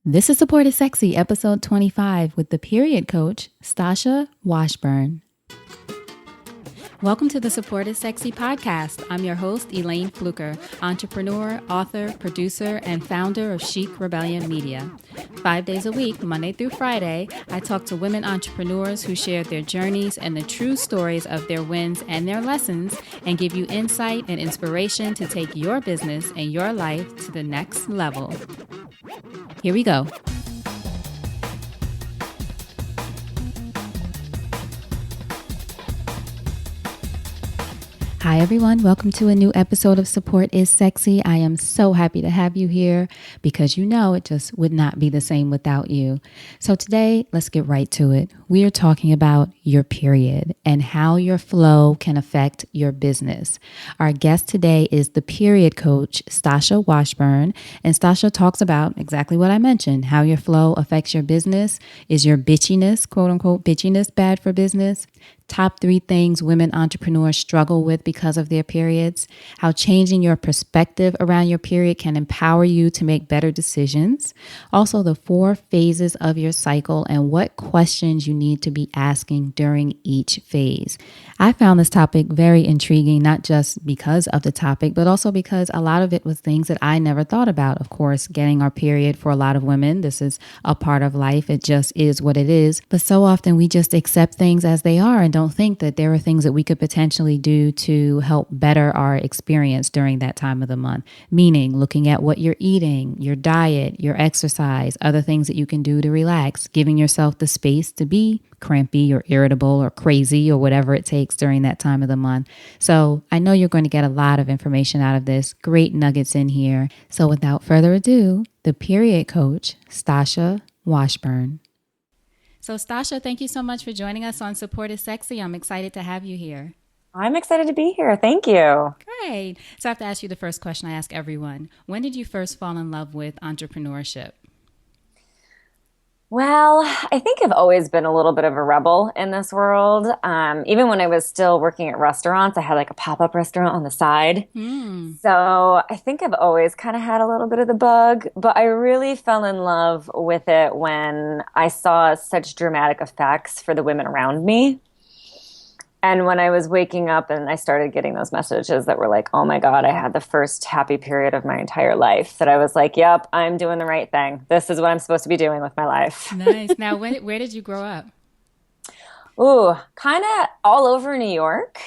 This is Support is Sexy, episode 25, with the period coach, Stasha Washburn. Welcome to the Support is Sexy podcast. I'm your host, Elayne Fluker, entrepreneur, author, producer, and founder of Chic Rebellion Media. 5 days a week, Monday through Friday, I talk to women entrepreneurs who share their journeys and the true stories of their wins and their lessons, and give you insight and inspiration to take your business and your life to the next level. Here we go. Hi, everyone. Welcome to a new episode of Support is Sexy. I am so happy to have you here because you know it just would not be the same without you. So today, let's get right to it. We are talking about your period and how your flow can affect your business. Our guest today is the period coach, Stasha Washburn. And Stasha talks about exactly what I mentioned, how your flow affects your business. Is your bitchiness, quote unquote, bitchiness bad for business? Top 3 things women entrepreneurs struggle with because of their periods, how changing your perspective around your period can empower you to make better decisions. Also, the 4 phases of your cycle and what questions you need to be asking during each phase. I found this topic very intriguing, not just because of the topic, but also because a lot of it was things that I never thought about. Of course, getting our period for a lot of women, this is a part of life. It just is what it is. But so often we just accept things as they are and don't think that there are things that we could potentially do to help better our experience during that time of the month. Meaning looking at what you're eating, your diet, your exercise, other things that you can do to relax, giving yourself the space to be crampy or irritable or crazy or whatever it takes during that time of the month. So I know you're going to get a lot of information out of this. Great nuggets in here. So without further ado, the period coach, Stasha Washburn. So Stasha, thank you so much for joining us on Support is Sexy. I'm excited to have you here. I'm excited to be here. Thank you. Great. So I have to ask you the first question I ask everyone. When did you first fall in love with entrepreneurship? Well, I think I've always been a little bit of a rebel in this world. Even when I was still working at restaurants, I had like a pop-up restaurant on the side. So I think I've always kind of had a little bit of the bug, but I really fell in love with it when I saw such dramatic effects for the women around me. And when I was waking up and I started getting those messages that were like, oh my God, I had the first happy period of my entire life, that I was like, yep, I'm doing the right thing. This is what I'm supposed to be doing with my life. Nice. Now, where did you grow up? Ooh, kind of all over New York.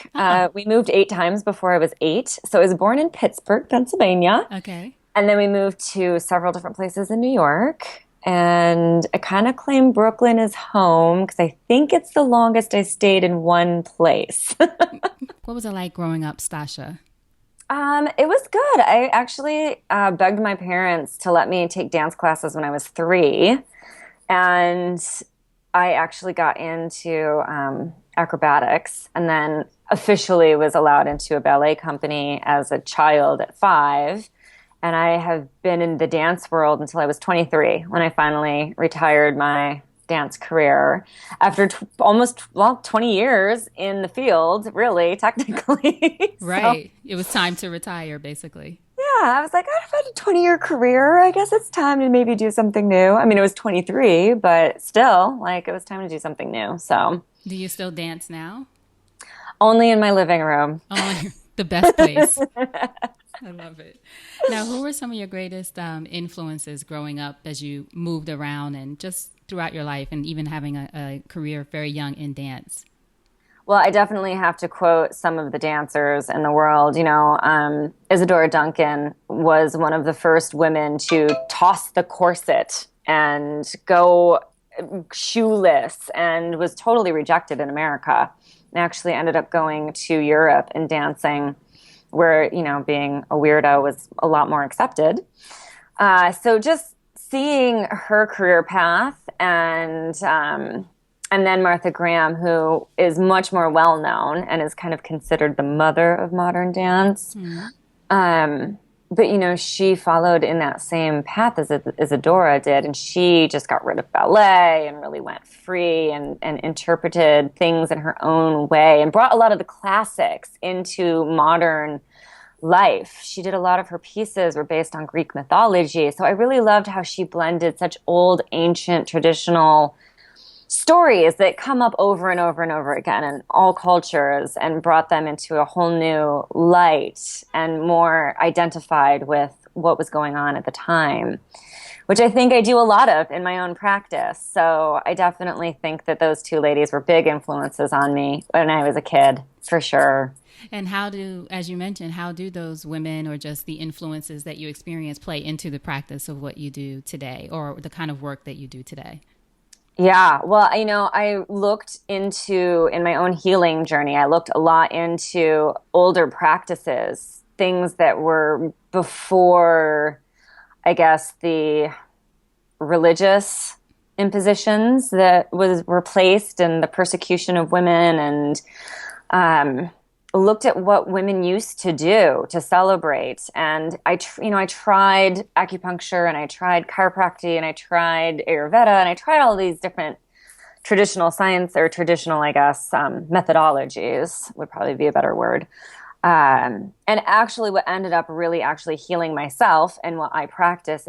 We moved 8 times before I was 8. So I was born in Pittsburgh, Pennsylvania. Okay. And then we moved to several different places in New York. And I kind of claim Brooklyn as home because I think it's the longest I stayed in one place. What was it like growing up, Stasha? It was good. I actually begged my parents to let me take dance classes when I was 3. And I actually got into acrobatics and then officially was allowed into a ballet company as a child at 5. And I have been in the dance world until I was 23 when I finally retired my dance career after almost 20 years in the field, really, technically. Right. It was time to retire, basically. Yeah, I was like, I've had a 20-year career. I guess it's time to maybe do something new. I mean, it was 23, but still, like, it was time to do something new. So, do you still dance now? Only in my living room. Oh, the best place. I love it. Now, who were some of your greatest influences growing up as you moved around and just throughout your life and even having a career very young in dance? Well, I definitely have to quote some of the dancers in the world. You know, Isadora Duncan was one of the first women to toss the corset and go shoeless and was totally rejected in America. And actually ended up going to Europe and dancing where, you know, being a weirdo was a lot more accepted. So just seeing her career path and then Martha Graham, who is much more well-known and is kind of considered the mother of modern dance. But, you know, she followed in that same path as Isadora did, and she just got rid of ballet and really went free and interpreted things in her own way and brought a lot of the classics into modern life. She did a lot of her pieces were based on Greek mythology. So I really loved how she blended such old, ancient, traditional stories that come up over and over and over again in all cultures and brought them into a whole new light and more identified with what was going on at the time, which I think I do a lot of in my own practice. So I definitely think that those two ladies were big influences on me when I was a kid, for sure. And how do, as you mentioned, how do those women or just the influences that you experience play into the practice of what you do today or the kind of work that you do today? Yeah, well, I looked into, in my own healing journey, I looked a lot into older practices, things that were before, I guess, the religious impositions that were placed and the persecution of women, and looked at what women used to do to celebrate. And I tried acupuncture and I tried chiropractic and I tried Ayurveda and I tried all these different traditional science or traditional, I guess, methodologies would probably be a better word. And actually what ended up really actually healing myself and what I practice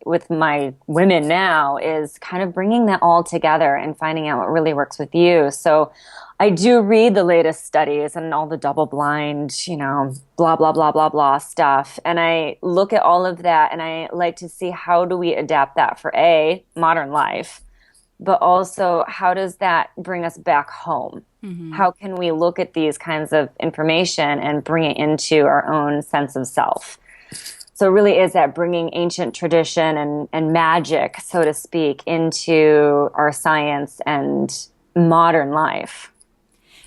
with my women now is kind of bringing that all together and finding out what really works with you. So I do read the latest studies and all the double blind, blah, blah, blah, blah, blah stuff. And I look at all of that and I like to see how do we adapt that for modern life, but also how does that bring us back home? Mm-hmm. How can we look at these kinds of information and bring it into our own sense of self? So it really is that bringing ancient tradition and magic, so to speak, into our science and modern life.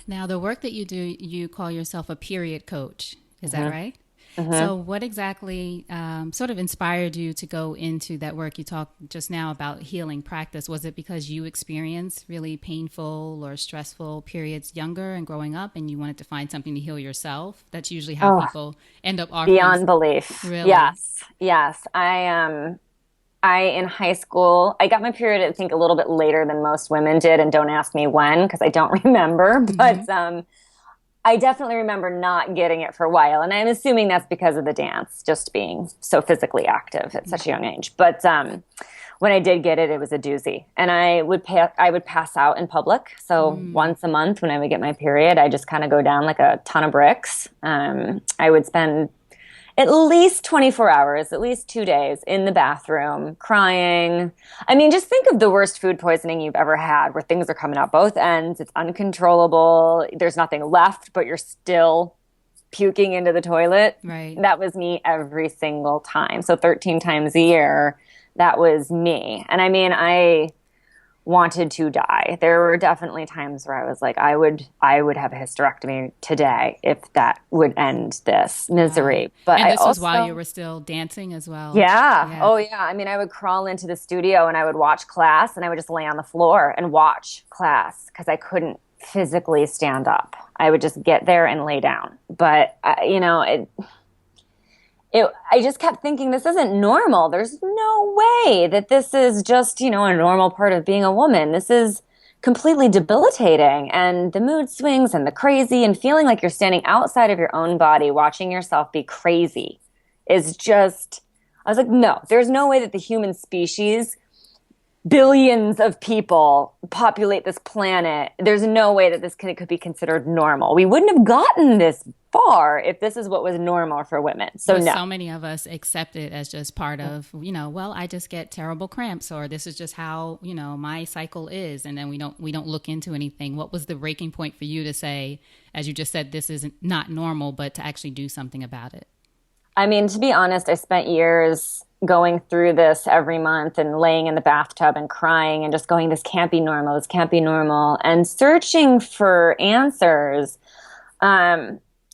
Now, the work that you do, you call yourself a period coach. Is Mm-hmm. that right? Mm-hmm. So what exactly sort of inspired you to go into that work? You talked just now about healing practice. Was it because you experienced really painful or stressful periods younger and growing up and you wanted to find something to heal yourself? That's usually how people end up offering. Beyond belief. Really? Yes. I in high school, I got my period, I think, a little bit later than most women did, and don't ask me when because I don't remember. Mm-hmm. But I definitely remember not getting it for a while, and I'm assuming that's because of the dance, just being so physically active at such a young age. But when I did get it, it was a doozy, and I would pass out in public. So once a month, when I would get my period, I just kind of go down like a ton of bricks. I would spend at least 24 hours, at least 2 days in the bathroom, crying. I mean, just think of the worst food poisoning you've ever had, where things are coming out both ends. It's uncontrollable. There's nothing left, but you're still puking into the toilet. Right. That was me every single time. So 13 times a year, that was me. And I mean, I wanted to die. There were definitely times where I was like, I would have a hysterectomy today if that would end this misery. Wow. But and this was while you were still dancing as well. Yeah. Oh yeah. I mean, I would crawl into the studio and I would watch class and I would just lay on the floor and watch class because I couldn't physically stand up. I would just get there and lay down. But I just kept thinking, this isn't normal. There's no way that this is just, a normal part of being a woman. This is completely debilitating. And the mood swings and the crazy and feeling like you're standing outside of your own body, watching yourself be crazy is just, I was like, no, there's no way that the human species, billions of people populate this planet. There's no way that this could be considered normal. We wouldn't have gotten this far if this is what was normal for women. So but no. So many of us accept it as just part of, well, I just get terrible cramps, or this is just how, my cycle is. And then we don't look into anything. What was the breaking point for you to say, as you just said, this is not normal, but to actually do something about it? I mean, to be honest, I spent years going through this every month and laying in the bathtub and crying and just going, this can't be normal, this can't be normal, and searching for answers.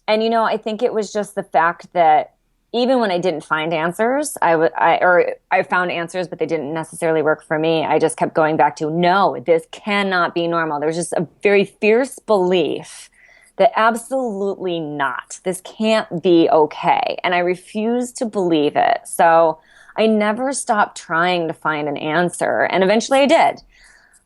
I think it was just the fact that even when I didn't find answers, I found answers, but they didn't necessarily work for me. I just kept going back to, no, this cannot be normal. There was just a very fierce belief that absolutely not. This can't be okay. And I refused to believe it. So I never stopped trying to find an answer. And eventually I did.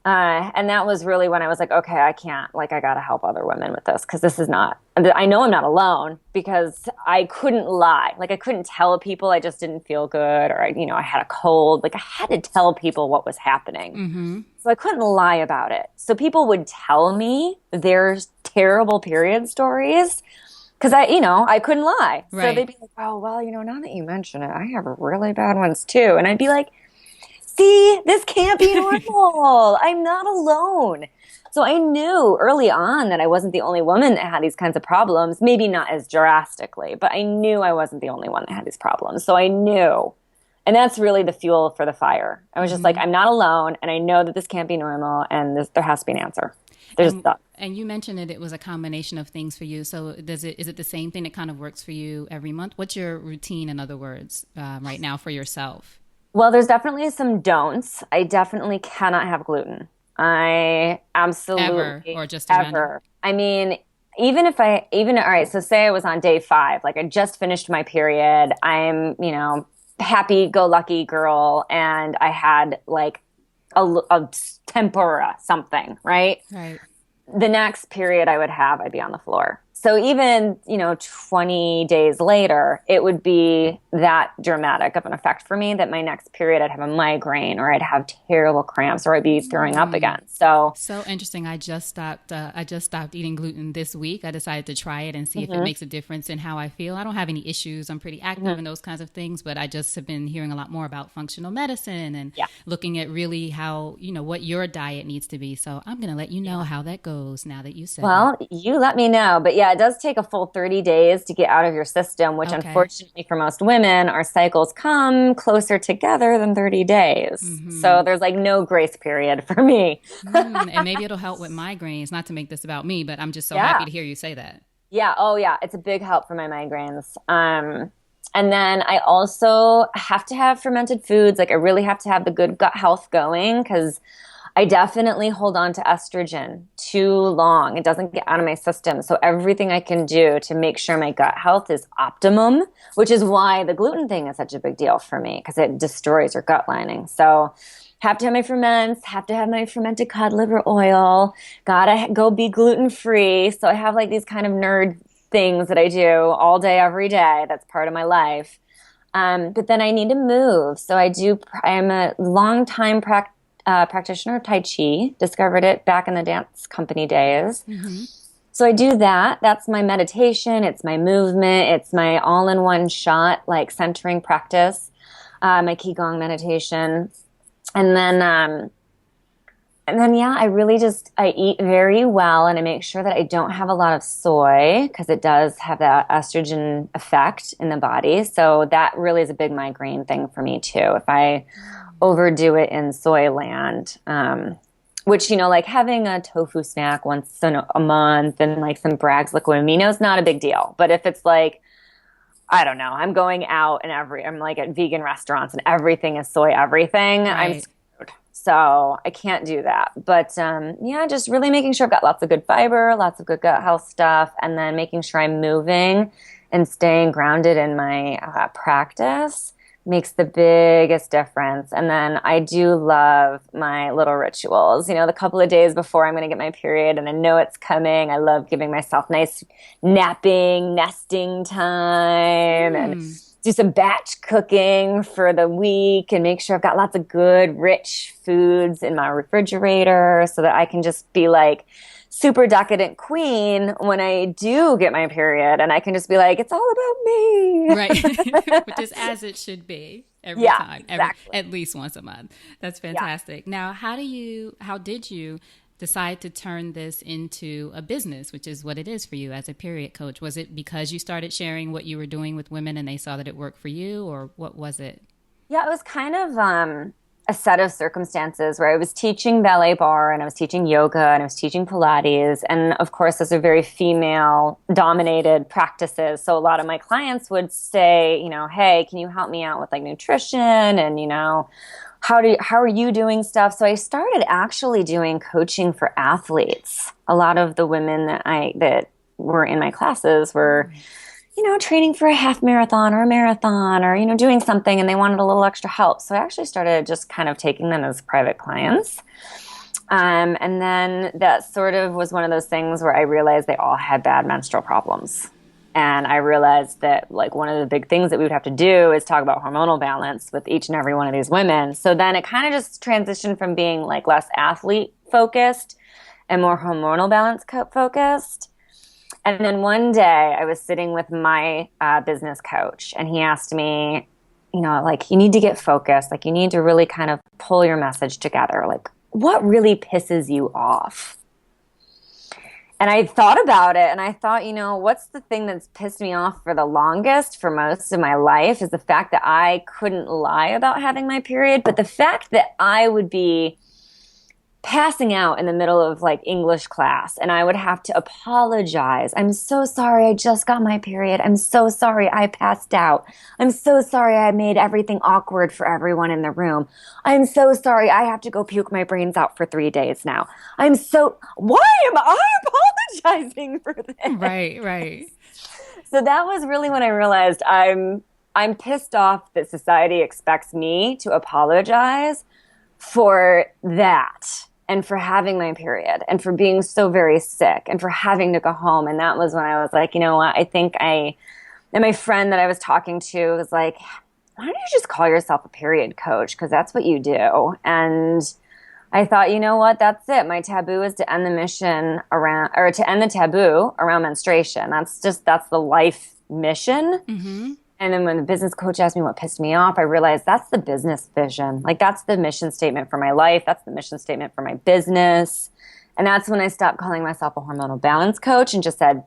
And that was really when I was like, okay, I can't, like, I got to help other women with this because this is not, I know I'm not alone because I couldn't lie. Like, I couldn't tell people I just didn't feel good or, I had a cold. Like, I had to tell people what was happening. Mm-hmm. So I couldn't lie about it. So people would tell me their terrible period stories because I couldn't lie. So they'd Right. be like, oh, well, now that you mention it, I have really bad ones too. And I'd be like, see, this can't be normal. I'm not alone. So I knew early on that I wasn't the only woman that had these kinds of problems. Maybe not as drastically, but I knew I wasn't the only one that had these problems. So I knew. And that's really the fuel for the fire. I was just like, Mm-hmm. I'm not alone. And I know that this can't be normal. And there has to be an answer. There's And stuff. and you mentioned that it was a combination of things for you. So is it the same thing that kind of works for you every month? What's your routine, in other words, right now for yourself? Well, there's definitely some don'ts. I definitely cannot have gluten. I Ever absolutely or just around? ever. I mean, all right, so say I was on day 5, like I just finished my period. I'm, happy go lucky girl, and I had like a tempura something, right? Right. The next period I would have, I'd be on the floor. So even, 20 days later, it would be that dramatic of an effect for me that my next period I'd have a migraine or I'd have terrible cramps or I'd be throwing up again. So, So interesting. I just stopped. I just stopped eating gluten this week. I decided to try it and see if it mhm, makes a difference in how I feel. I don't have any issues. I'm pretty active mhm, in those kinds of things, but I just have been hearing a lot more about functional medicine and yeah. looking at really how what your diet needs to be. So I'm going to let you know Yeah. how that goes now that you said it. Well, you let me know. But yeah, it does take a full 30 days to get out of your system, which Okay. unfortunately for most women, our cycles come closer together than 30 days. Mm-hmm. So there's like no grace period for me. And maybe it'll help with migraines. Not to make this about me, but I'm just so happy Yeah. to hear you say that. Yeah. Oh, yeah. It's a big help for my migraines. And then I also have to have fermented foods. Like I really have to have the good gut health going because I definitely hold on to estrogen too long. It doesn't get out of my system. So everything I can do to make sure my gut health is optimum, which is why the gluten thing is such a big deal for me because it destroys your gut lining. So have to have my ferments, have to have my fermented cod liver oil, gotta go be gluten free. So I have like these kind of nerd things that I do all day, every day. That's part of my life. But then I need to move. So I'm a long time practitioner of Tai Chi, discovered it back in the dance company days. Mm-hmm. So I do that. That's my meditation. It's my movement. It's my all in one shot, like centering practice, my Qigong meditation. And then, yeah, I eat very well and I make sure that I don't have a lot of soy because it does have that estrogen effect in the body. So that really is a big migraine thing for me too. If I overdo it in soy land, which, like having a tofu snack once in a month and like some Bragg's liquid amino is not a big deal. But if it's like, I don't know, I'm going out and I'm like at vegan restaurants and everything is soy everything, I'm Right. screwed. So I can't do that. But yeah, just really making sure I've got lots of good fiber, lots of good gut health stuff, and then making sure I'm moving and staying grounded in my practice makes the biggest difference. And then I do love my little rituals. The couple of days before I'm going to get my period and I know it's coming, I love giving myself nice napping, nesting time and Mm. do some batch cooking for the week and make sure I've got lots of good, rich foods in my refrigerator so that I can just be like super decadent queen when I do get my period and I can just be like, it's all about me. Right. Which is as it should be every Yeah, time, exactly. at least once a month. That's Yeah. fantastic. Now, how did you decide to turn this into a business, which is what it is for you as a period coach? Was it because you started sharing what you were doing with women and they saw that it worked for you, or what was it? Yeah, it was kind of a set of circumstances where I was teaching ballet bar and I was teaching yoga and I was teaching Pilates. And of course, those are very female dominated practices. So a lot of my clients would say, hey, can you help me out with like nutrition and, how are you doing stuff? So I started actually doing coaching for athletes. A lot of the women that were in my classes were training for a half marathon or a marathon or, doing something and they wanted a little extra help. So I actually started just kind of taking them as private clients. And then that sort of was one of those things where I realized they all had bad menstrual problems. And I realized that like one of the big things that we would have to do is talk about hormonal balance with each and every one of these women. So then it kind of just transitioned from being like less athlete focused and more hormonal balance focused. And then one day I was sitting with my business coach and he asked me, you know, like you need to get focused. Like you need to really kind of pull your message together. Like what really pisses you off? And I thought about it and I thought, you know, what's the thing that's pissed me off for the longest for most of my life is the fact that I couldn't lie about having my period, but the fact that I would be passing out in the middle of like English class and I would have to apologize. I'm so sorry I just got my period. I'm so sorry I passed out. I'm so sorry I made everything awkward for everyone in the room. I'm so sorry I have to go puke my brains out for 3 days now. Why am I apologizing for this? Right, right. So that was really when I realized I'm pissed off that society expects me to apologize for that and for having my period and for being so very sick and for having to go home. And that was when I was like, you know what, and my friend that I was talking to was like, why don't you just call yourself a period coach? Because that's what you do. And I thought, you know what, that's it. My taboo is to end the mission around, or to end the taboo around menstruation. That's the life mission. Mm-hmm. And then when the business coach asked me what pissed me off, I realized that's the business vision. Like that's the mission statement for my life. That's the mission statement for my business. And that's when I stopped calling myself a hormonal balance coach and just said,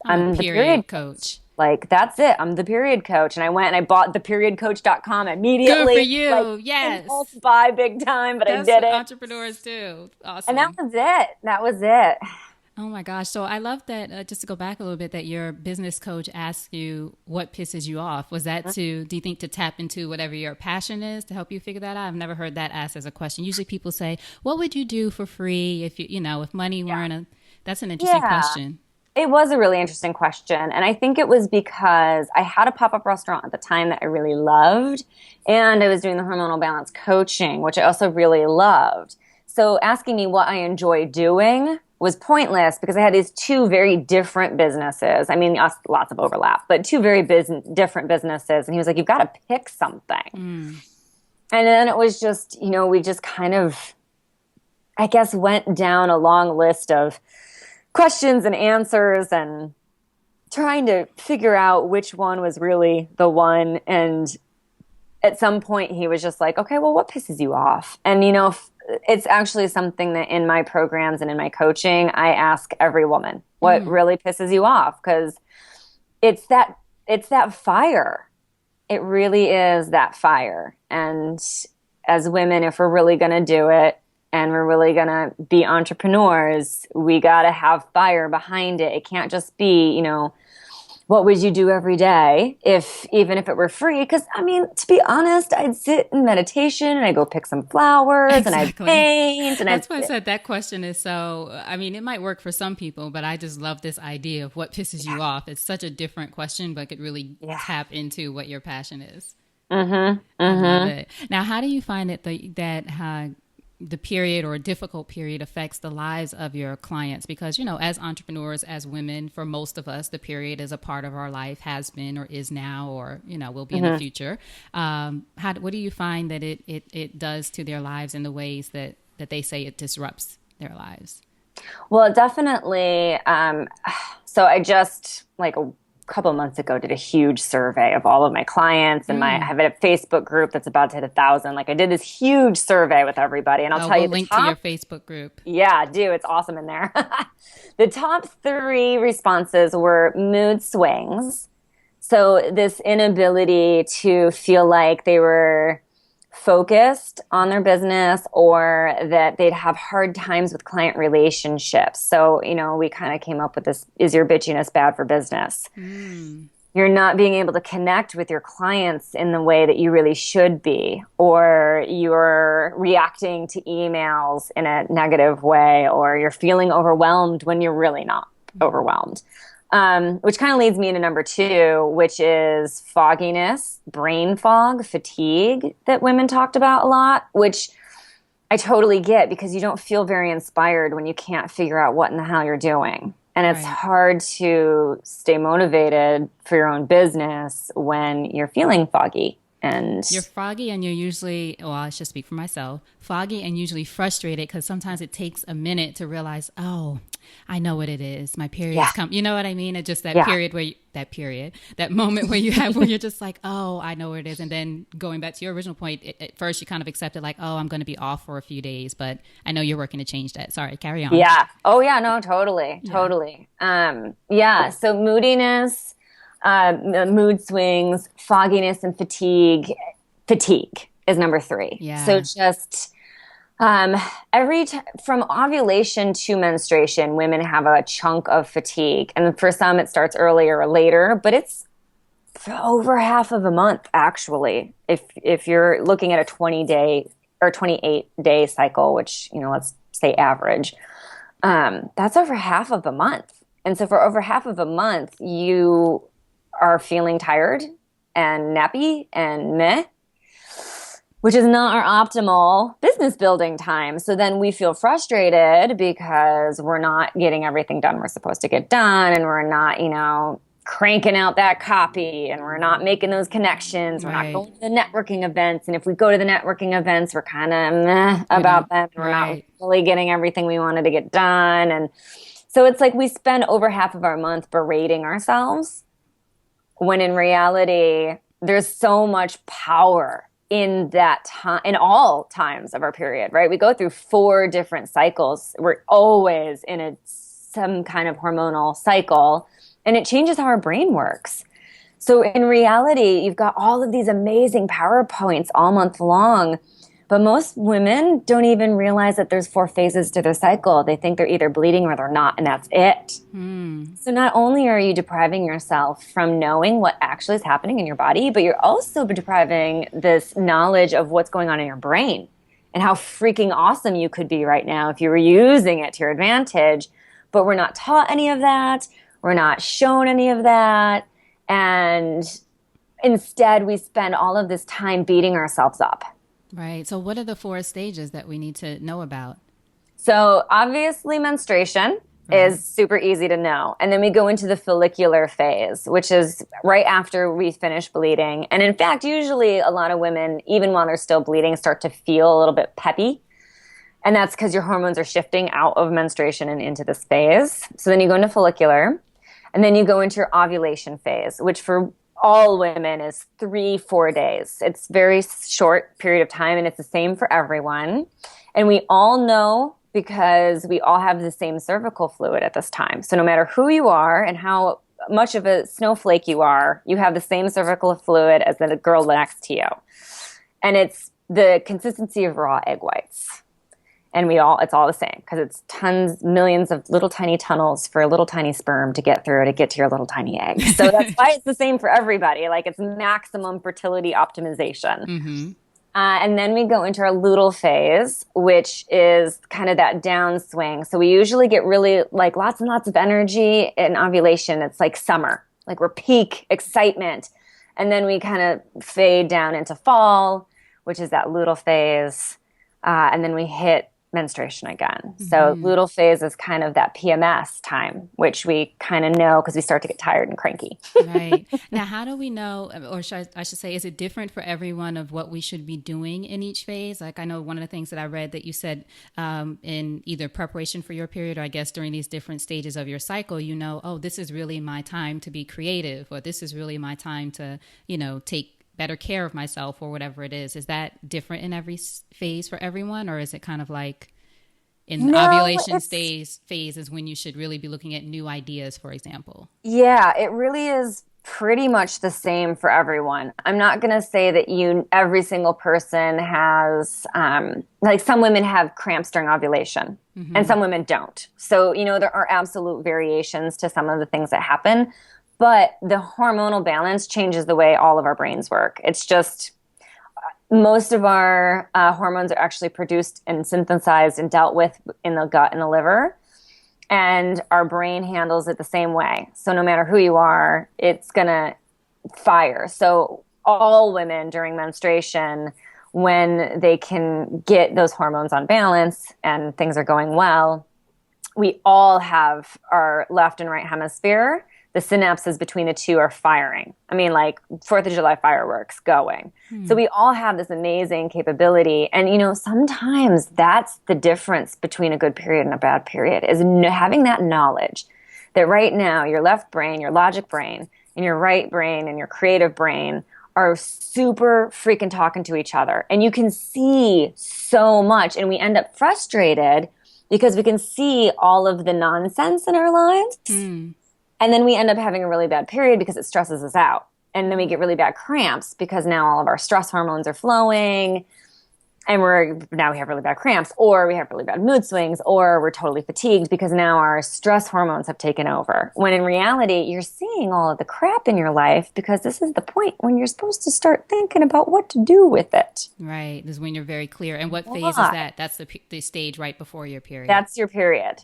I'm the period coach. Like that's it. I'm the period coach. And I went and I bought theperiodcoach.com immediately. Good for you. Like, yes. Impulse buy big time, but that's I did it. Entrepreneurs do. Awesome. And that was it. That was it. Oh my gosh. So I love that, just to go back a little bit, that your business coach asked you what pisses you off. Was that do you think to tap into whatever your passion is to help you figure that out? I've never heard that asked as a question. Usually people say, what would you do for free if if money weren't that's an interesting question. It was a really interesting question. And I think it was because I had a pop-up restaurant at the time that I really loved. And I was doing the hormonal balance coaching, which I also really loved. So asking me what I enjoy doing was pointless because I had these two very different businesses. I mean, lots of overlap, but two very different businesses. And he was like, you've got to pick something. And then it was just, we just kind of, I guess, went down a long list of questions and answers and trying to figure out which one was really the one. And at some point he was just like, okay, well, what pisses you off? And, it's actually something that in my programs and in my coaching, I ask every woman, what really pisses you off? Because it's that fire. It really is that fire. And as women, if we're really going to do it and we're really going to be entrepreneurs, we got to have fire behind it. It can't just be, what would you do every day even if it were free? Because, to be honest, I'd sit in meditation and I'd go pick some flowers and I'd paint. And that's why I said that question is so, it might work for some people, but I just love this idea of what pisses you off. It's such a different question, but could really tap into what your passion is. I love it. Now, how do you find that the period or a difficult period affects the lives of your clients? Because, as entrepreneurs, as women, for most of us, the period is a part of our life, has been or is now, or, will be in the future. What do you find that it does to their lives in the ways that they say it disrupts their lives? Well, definitely. So I just a couple of months ago did a huge survey of all of my clients and I have a Facebook group that's about to hit 1,000. I did this huge survey with everybody and I'll tell you link to your Facebook group. Yeah, do. It's awesome in there. The top 3 responses were mood swings. So this inability to feel like they were focused on their business or that they'd have hard times with client relationships. So, we kind of came up with this, is your bitchiness bad for business? You're not being able to connect with your clients in the way that you really should be, or you're reacting to emails in a negative way, or you're feeling overwhelmed when you're really not overwhelmed. Which kind of leads me into number 2, which is fogginess, brain fog, fatigue that women talked about a lot, which I totally get, because you don't feel very inspired when you can't figure out what in the hell you're doing. And it's Right. hard to stay motivated for your own business when you're feeling foggy. And You're foggy and you're usually, well, I should speak for myself, foggy and usually frustrated because sometimes it takes a minute to realize, oh, I know what it is. My period's yeah, come. You know what I mean? It's just that yeah, period where that moment where you have where you're just like, oh, I know what it is. And then going back to your original point, at first you kind of accepted like, oh, I'm going to be off for a few days, but I know you're working to change that. Sorry, carry on. yeah. Oh, yeah, no, totally, Yeah. totally. Yeah, so moodiness, mood swings, fogginess, and fatigue. Fatigue is number three. So Yeah. just from ovulation to menstruation, women have a chunk of fatigue, and for some it starts earlier or later, but it's for over half of a month actually. If you're looking at a 20-day or 28-day cycle, which let's say average, that's over half of a month. And so for over half of a month, you are feeling tired and nappy and meh, which is not our optimal business building time. So then we feel frustrated because we're not getting everything done we're supposed to get done, and we're not, cranking out that copy, and we're not making those connections. We're not Right. going to the networking events. And if we go to the networking events, we're kind of meh We about don't. them. We're not Right. really getting everything we wanted to get done. And so it's like we spend over half of our month berating ourselves, when in reality, there's so much power in that time, in all times of our period, right? We go through 4 different cycles. We're always in some kind of hormonal cycle, and it changes how our brain works. So in reality, you've got all of these amazing PowerPoints all month long, but most women don't even realize that there's 4 phases to their cycle. They think they're either bleeding or they're not, and that's it. So not only are you depriving yourself from knowing what actually is happening in your body, but you're also depriving this knowledge of what's going on in your brain and how freaking awesome you could be right now if you were using it to your advantage. But we're not taught any of that. We're not shown any of that. And instead, we spend all of this time beating ourselves up. Right. So what are the 4 stages that we need to know about? So obviously menstruation Right. is super easy to know. And then we go into the follicular phase, which is right after we finish bleeding. And in fact, usually a lot of women, even while they're still bleeding, start to feel a little bit peppy. And that's because your hormones are shifting out of menstruation and into this phase. So then you go into follicular, and then you go into your ovulation phase, which for all women is 3-4 days. It's very short period of time, and it's the same for everyone. And we all know, because we all have the same cervical fluid at this time. So no matter who you are and how much of a snowflake you are, you have the same cervical fluid as the girl next to you. And it's the consistency of raw egg whites. And it's all the same, because it's millions of little tiny tunnels for a little tiny sperm to get through to get to your little tiny egg. So that's why it's the same for everybody. Like, it's maximum fertility optimization. Mm-hmm. And then we go into our luteal phase, which is kind of that downswing. So we usually get really like lots and lots of energy in ovulation. It's like summer, like we're peak excitement. And then we kind of fade down into fall, which is that luteal phase. And then we hit menstruation again. So luteal phase is kind of that PMS time, which we kind of know because we start to get tired and cranky. Right. Now, how do we know, or I should say, is it different for everyone of what we should be doing in each phase? Like, I know one of the things that I read that you said in either preparation for your period, or I guess during these different stages of your cycle, oh, this is really my time to be creative, or this is really my time to, take better care of myself, or whatever it is. Is that different in every phase for everyone, or is it kind of like in the ovulation phase is when you should really be looking at new ideas, for example? Yeah, it really is pretty much the same for everyone. I'm not going to say that every single person has, like some women have cramps during ovulation and some women don't. So, there are absolute variations to some of the things that happen, but the hormonal balance changes the way all of our brains work. It's just most of our hormones are actually produced and synthesized and dealt with in the gut and the liver. And our brain handles it the same way. So no matter who you are, it's going to fire. So all women during menstruation when they can get those hormones on balance and things are going well, we all have our left and right hemisphere. The synapses between the two are firing. I mean, like 4th of July fireworks going. So we all have this amazing capability. And, sometimes that's the difference between a good period and a bad period, is having that knowledge that right now your left brain, your logic brain, and your right brain and your creative brain are super freaking talking to each other. And you can see so much. And we end up frustrated because we can see all of the nonsense in our lives. And then we end up having a really bad period because it stresses us out. And then we get really bad cramps because now all of our stress hormones are flowing and now we have really bad cramps, or we have really bad mood swings, or we're totally fatigued because now our stress hormones have taken over. When in reality, you're seeing all of the crap in your life because this is the point when you're supposed to start thinking about what to do with it. Right. This is when you're very clear. And what phase is that? That's the stage right before your period. That's your period.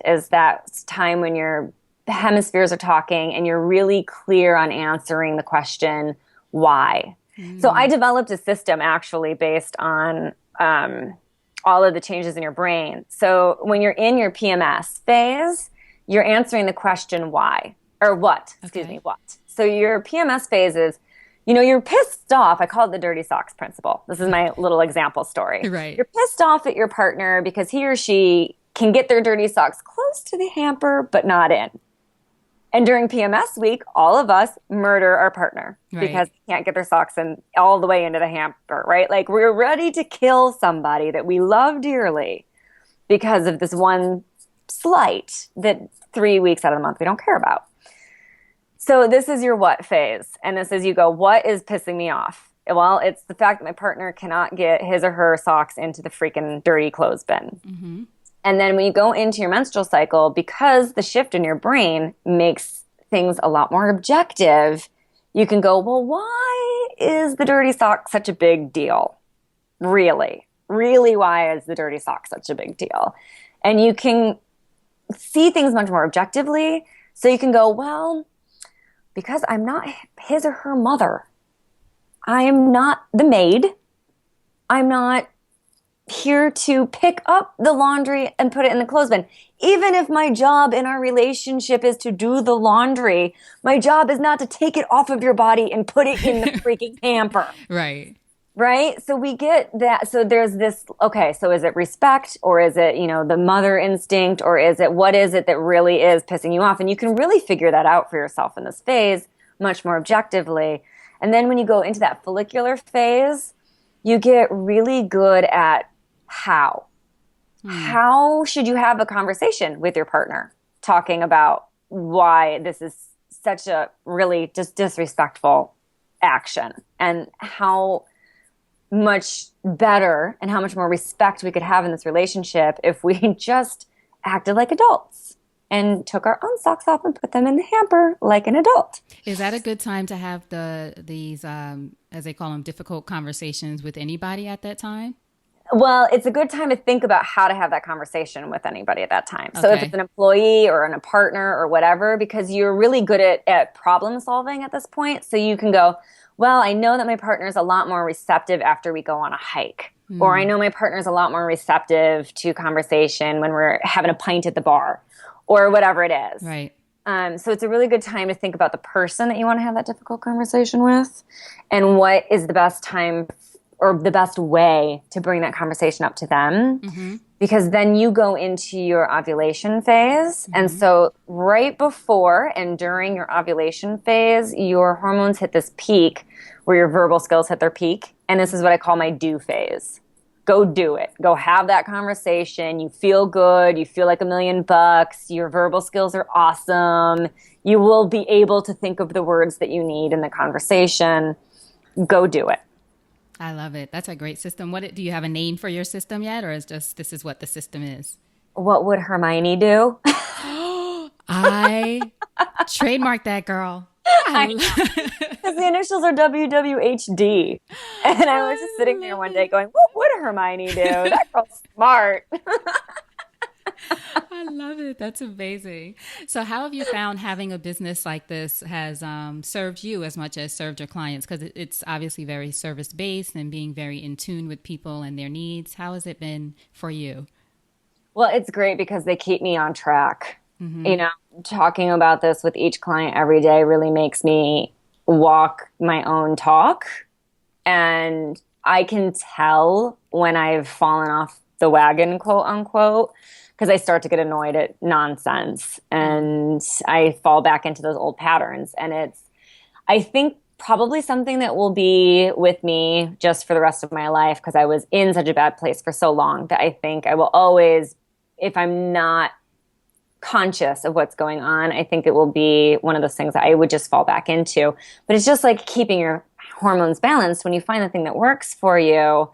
Is that time when the hemispheres are talking and you're really clear on answering the question, why? So I developed a system actually based on all of the changes in your brain. So when you're in your PMS phase, you're answering the question why, or what, what. So your PMS phase is, you're pissed off. I call it the dirty socks principle. This is my little example story. Right. You're pissed off at your partner because he or she can get their dirty socks close to the hamper, but not in. And during PMS week, all of us murder our partner because they can't get their socks in all the way into the hamper, right? Like we're ready to kill somebody that we love dearly because of this one slight that 3 weeks out of the month we don't care about. So this is your what phase. And this is you go, what is pissing me off? Well, it's the fact that my partner cannot get his or her socks into the freaking dirty clothes bin. Mm-hmm. And then when you go into your menstrual cycle, because the shift in your brain makes things a lot more objective, you can go, well, why is the dirty sock such a big deal? Really? Really, why is the dirty sock such a big deal? And you can see things much more objectively. So you can go, well, because I'm not his or her mother. I am not the maid. I'm not here to pick up the laundry and put it in the clothes bin. Even if my job in our relationship is to do the laundry, my job is not to take it off of your body and put it in the freaking hamper. Right. Right? So we get that. So there's this, okay, so is it respect, or is it, the mother instinct, or what is it that really is pissing you off? And you can really figure that out for yourself in this phase much more objectively. And then when you go into that follicular phase, you get really good at how. How should you have a conversation with your partner talking about why this is such a really just disrespectful action, and how much better and how much more respect we could have in this relationship if we just acted like adults and took our own socks off and put them in the hamper like an adult. Is that a good time to have these, as they call them, difficult conversations with anybody at that time? Well, it's a good time to think about how to have that conversation with anybody at that time. So if it's an employee or a partner or whatever, because you're really good at problem solving at this point. So you can go, well, I know that my partner is a lot more receptive after we go on a hike. Or I know my partner is a lot more receptive to conversation when we're having a pint at the bar, or whatever it is. Right. So it's a really good time to think about the person that you want to have that difficult conversation with, and what is the best time or the best way to bring that conversation up to them. Mm-hmm. Because then you go into your ovulation phase. Mm-hmm. And so right before and during your ovulation phase, your hormones hit this peak where your verbal skills hit their peak. And this is what I call my do phase. Go do it. Go have that conversation. You feel good. You feel like $1,000,000. Your verbal skills are awesome. You will be able to think of the words that you need in the conversation. Go do it. I love it. That's a great system. Do you have a name for your system yet, or is just this is what the system is? What would Hermione do? I trademarked that, girl. Because the initials are WWHD. And I was just sitting there one day going, what would Hermione do? That girl's smart. I love it. That's amazing. So, how have you found having a business like this has served you as much as served your clients? Because it's obviously very service based and being very in tune with people and their needs. How has it been for you? Well, it's great because they keep me on track. You know, talking about this with each client every day really makes me walk my own talk. And I can tell when I've fallen off the wagon, quote unquote, because I start to get annoyed at nonsense and I fall back into those old patterns. And I think, probably something that will be with me just for the rest of my life because I was in such a bad place for so long that I think I will always, if I'm not conscious of what's going on, I think it will be one of those things that I would just fall back into. But it's just like keeping your hormones balanced. When you find the thing that works for you,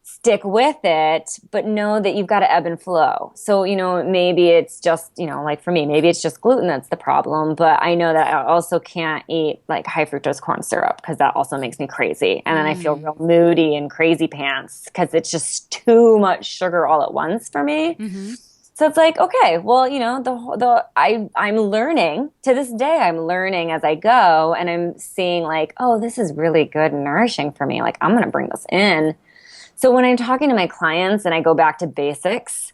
stick with it, but know that you've got to ebb and flow. So, maybe it's just, like for me, maybe it's just gluten that's the problem, but I know that I also can't eat like high fructose corn syrup because that also makes me crazy. And then I feel real moody and crazy pants because it's just too much sugar all at once for me. So it's like, okay, well, I'm learning to this day. I'm learning as I go, and I'm seeing like, oh, this is really good and nourishing for me. Like, I'm going to bring this in. So when I'm talking to my clients and I go back to basics,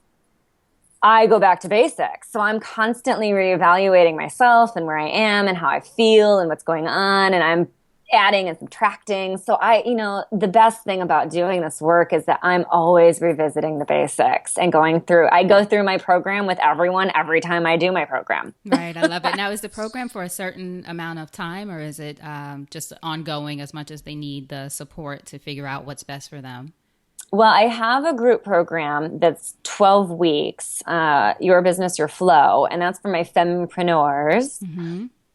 I go back to basics. So I'm constantly reevaluating myself and where I am and how I feel and what's going on, and I'm adding and subtracting. So the best thing about doing this work is that I'm always revisiting the basics and I go through my program with everyone every time I do my program. Right. I love it. Now, is the program for a certain amount of time or is it just ongoing as much as they need the support to figure out what's best for them? Well, I have a group program that's 12 weeks, Your Business, Your Flow, and that's for my fempreneurs.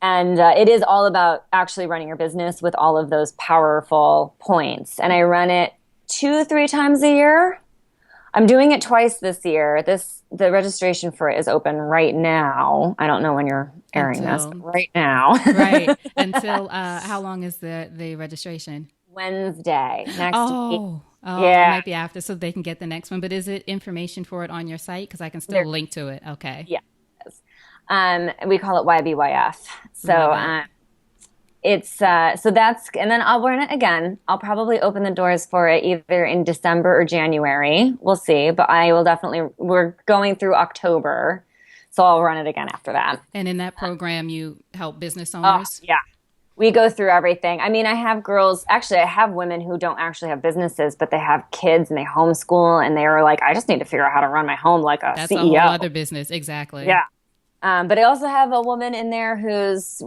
And it is all about actually running your business with all of those powerful points. And I run it 2-3 times a year. I'm doing it twice this year. The registration for it is open right now. I don't know when you're airing this, but right now. Right. Until how long is the registration? Wednesday next week. Oh, it might be after so they can get the next one. But is it information for it on your site? Because I can still link to it. Okay. Yeah. We call it YBYF. So so that's, and then I'll run it again. I'll probably open the doors for it either in December or January. We'll see. But we're going through October. So I'll run it again after that. And in that program, you help business owners? Yeah. We go through everything. I mean, I have women who don't actually have businesses, but they have kids and they homeschool and they are like, I just need to figure out how to run my home like a That's CEO. That's a whole other business. Exactly. Yeah. But I also have a woman in there who's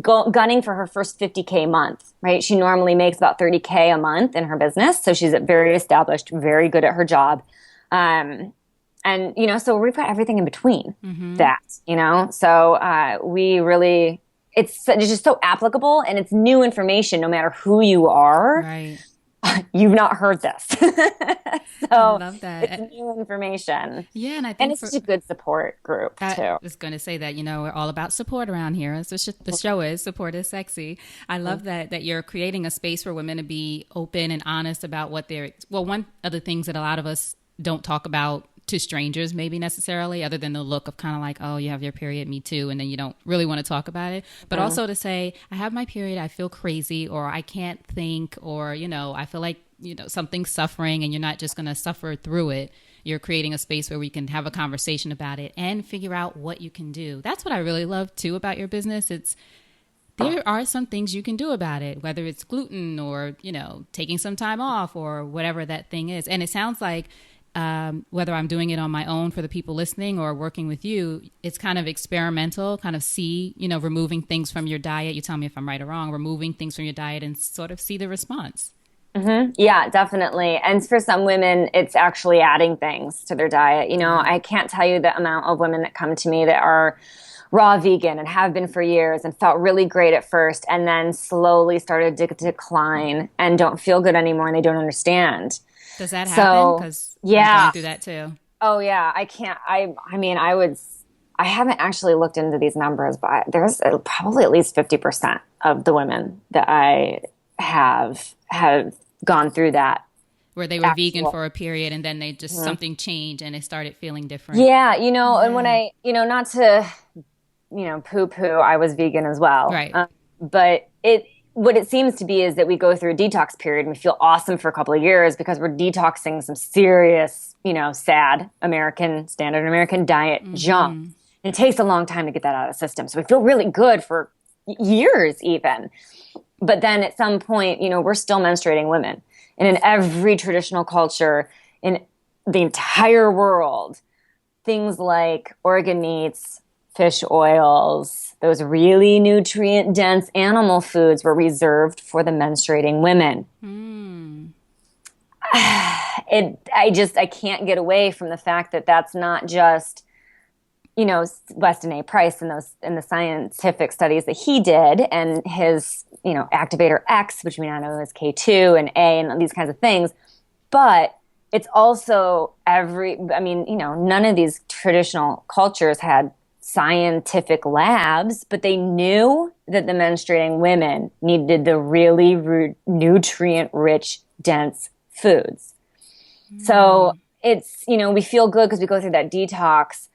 gunning for her first 50K month, right? She normally makes about 30K a month in her business. So she's very established, very good at her job. And, so we've got everything in between that, so we really, it's just so applicable and it's new information no matter who you are. Right. You've not heard this. So I love that. It's new information. Yeah, and I think it's just a good support group too. I was going to say that, we're all about support around here. That's what the show is. Support is sexy. I love that you're creating a space for women to be open and honest about what one of the things that a lot of us don't talk about to strangers maybe necessarily, other than the look of kind of like, oh, you have your period, me too, and then you don't really want to talk about it. But also to say, I have my period, I feel crazy, or I can't think, or, I feel like, something's suffering, and you're not just going to suffer through it. You're creating a space where we can have a conversation about it and figure out what you can do. That's what I really love too about your business. There are some things you can do about it, whether it's gluten or, taking some time off or whatever that thing is. And it sounds like whether I'm doing it on my own for the people listening or working with you, it's kind of experimental, kind of removing things from your diet. You tell me if I'm right or wrong, removing things from your diet and sort of see the response. Yeah, definitely. And for some women, it's actually adding things to their diet. I can't tell you the amount of women that come to me that are raw vegan and have been for years and felt really great at first and then slowly started to decline and don't feel good anymore and they don't understand. Does that happen? Because I'm going through that too. Oh yeah, I can't. I haven't actually looked into these numbers, but there's probably at least 50% of the women that I have gone through that where they were vegan actual. for a period and then they just Mhm. something changed and they started feeling different. Yeah, and when Yeah. not to, poo poo, I was vegan as well. Right. But what it seems to be is that we go through a detox period and we feel awesome for a couple of years because we're detoxing some serious, sad standard American diet junk. Mm-hmm. And it takes a long time to get that out of the system. So we feel really good for years even. But then at some point, we're still menstruating women. And in every traditional culture in the entire world, things like organ meats, fish oils, those really nutrient dense animal foods were reserved for the menstruating women. Mm. I can't get away from the fact that that's not just, Weston A. Price and the scientific studies that he did and his, activator X, which we now know as K2 and A and these kinds of things. But it's also none of these traditional cultures had scientific labs, but they knew that the menstruating women needed the really nutrient rich, dense foods. So it's, we feel good because we go through that detox,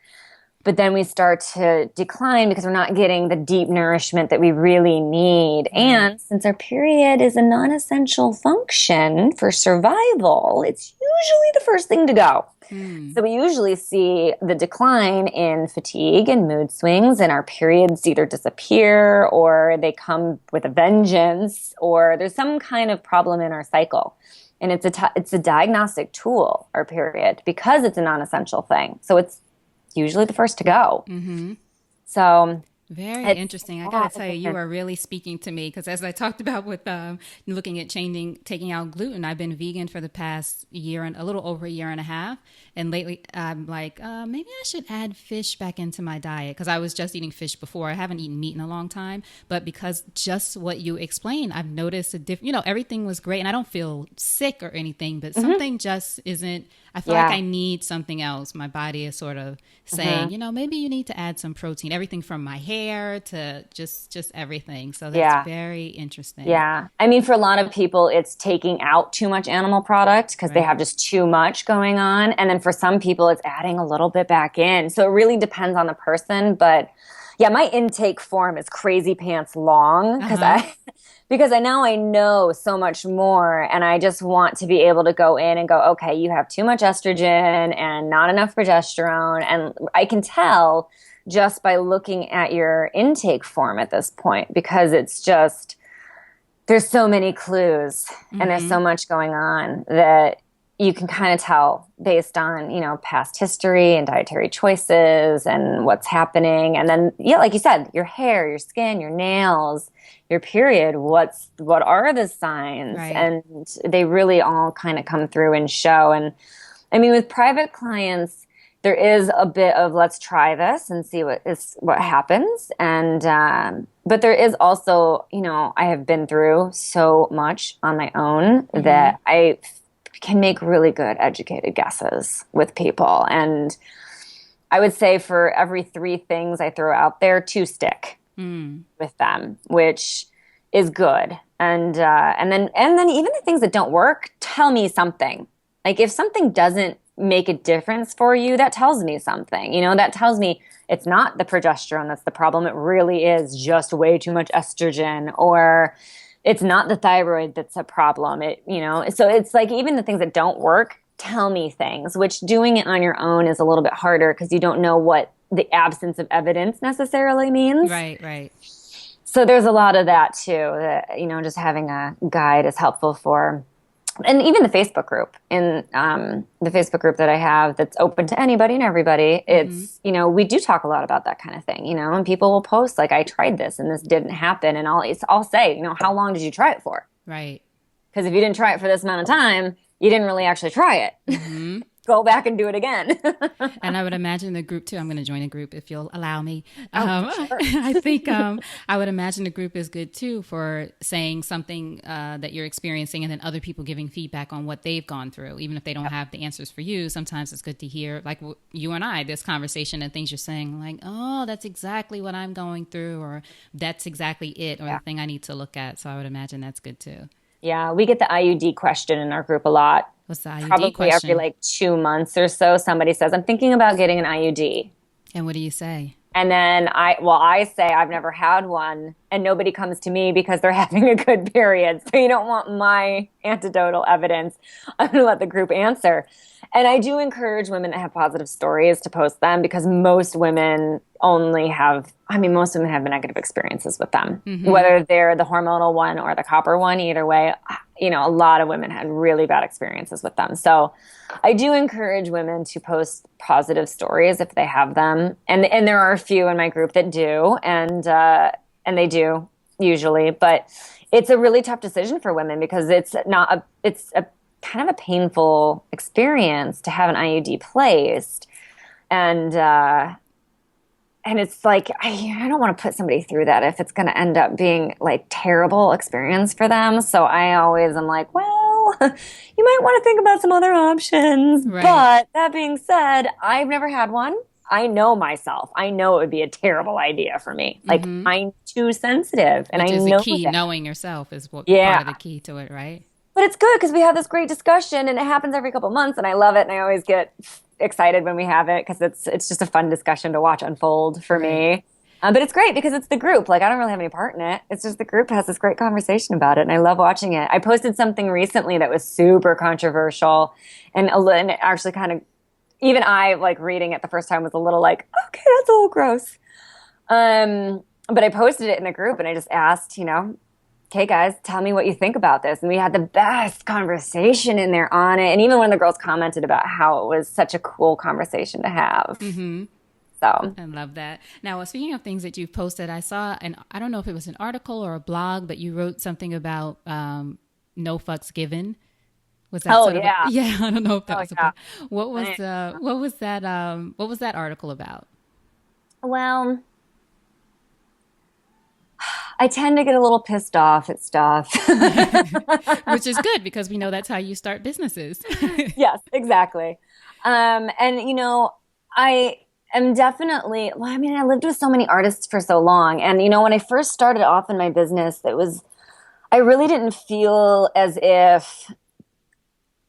but then we start to decline because we're not getting the deep nourishment that we really need. And since our period is a non-essential function for survival, it's usually the first thing to go. So we usually see the decline in fatigue and mood swings, and our periods either disappear or they come with a vengeance, or there's some kind of problem in our cycle. And it's a diagnostic tool, our period, because it's a non-essential thing. So it's usually the first to go. Mm-hmm. So Very interesting. I gotta tell you, you are really speaking to me because as I talked about with looking at taking out gluten, I've been vegan for the past year and a little over a year and a half, and lately I'm like, maybe I should add fish back into my diet because I was just eating fish before. I haven't eaten meat in a long time, but because just what you explained, I've noticed a different. Everything was great, and I don't feel sick or anything, but something just isn't. I feel like I need something else. My body is sort of saying, maybe you need to add some protein. Everything from my hair to just everything. So that's very interesting. Yeah. I mean, for a lot of people, it's taking out too much animal product because they have just too much going on. And then for some people, it's adding a little bit back in. So it really depends on the person. But yeah, my intake form is crazy pants long because I now I know so much more, and I just want to be able to go in and go, okay, you have too much estrogen and not enough progesterone. And I can tell just by looking at your intake form at this point, because it's just, there's so many clues and there's so much going on that you can kind of tell based on, past history and dietary choices and what's happening. And then, like you said, your hair, your skin, your nails, your period, what are the signs? Right. And they really all kind of come through and show. And I mean, with private clients, there is a bit of let's try this and see what happens. And but there is also, I have been through so much on my own that I can make really good educated guesses with people. And I would say for every 3 things I throw out there, 2 stick with them, which is good. And then even the things that don't work tell me something. Like if something doesn't make a difference for you, that tells me something. That tells me it's not the progesterone that's the problem. It really is just way too much estrogen, or it's not the thyroid that's a problem. So it's like even the things that don't work tell me things, which doing it on your own is a little bit harder because you don't know what the absence of evidence necessarily means. Right. So there's a lot of that too, that, just having a guide is helpful for. And even the Facebook group, in the Facebook group that I have that's open to anybody and everybody, it's, we do talk a lot about that kind of thing, and people will post like, I tried this and this didn't happen. And I'll say, how long did you try it for? Right. Because if you didn't try it for this amount of time, you didn't really actually try it. Go back and do it again. And I would imagine the group too. I'm going to join a group if you'll allow me. Sure. I think I would imagine the group is good too for saying something that you're experiencing and then other people giving feedback on what they've gone through. Even if they don't have the answers for you, sometimes it's good to hear, like you and I, this conversation and things you're saying like, oh, that's exactly what I'm going through, or that's exactly it, or the thing I need to look at. So I would imagine that's good too. Yeah, we get the IUD question in our group a lot. What's the IUD Probably every question? like 2 months or so, somebody says, I'm thinking about getting an IUD. And what do you say? And then I say I've never had one, and nobody comes to me because they're having a good period. So you don't want my anecdotal evidence. I'm going to let the group answer. And I do encourage women that have positive stories to post them because most women most women have negative experiences with them, whether they're the hormonal one or the copper one, either way, a lot of women had really bad experiences with them. So I do encourage women to post positive stories if they have them. And there are a few in my group that do, and they do usually, but it's a really tough decision for women because it's a kind of a painful experience to have an IUD placed. And it's like, I don't want to put somebody through that if it's going to end up being like terrible experience for them. So I always am like, well, you might want to think about some other options. Right. But that being said, I've never had one. I know myself. I know it would be a terrible idea for me. Like I'm too sensitive, and Which I is know the key. that. Knowing yourself is part of the key to it, right? But it's good because we have this great discussion, and it happens every couple months, and I love it, and I always get excited when we have it because it's just a fun discussion to watch unfold for me. But it's great because it's the group. Like I don't really have any part in it. It's just the group has this great conversation about it, and I love watching it. I posted something recently that was super controversial, and it actually kind of, even I like reading it the first time was a little like, okay, that's a little gross. But I posted it in the group, and I just asked, okay, guys, tell me what you think about this. And we had the best conversation in there on it. And even one of the girls commented about how it was such a cool conversation to have. So I love that. Now, speaking of things that you've posted, I saw, and I don't know if it was an article or a blog, but you wrote something about no fucks given. Was that yeah, I don't know if that was a what was that article about? Well, I tend to get a little pissed off at stuff. Which is good because we know that's how you start businesses. Yes, exactly. And, I am definitely, I lived with so many artists for so long. And, when I first started off in my business, I really didn't feel as if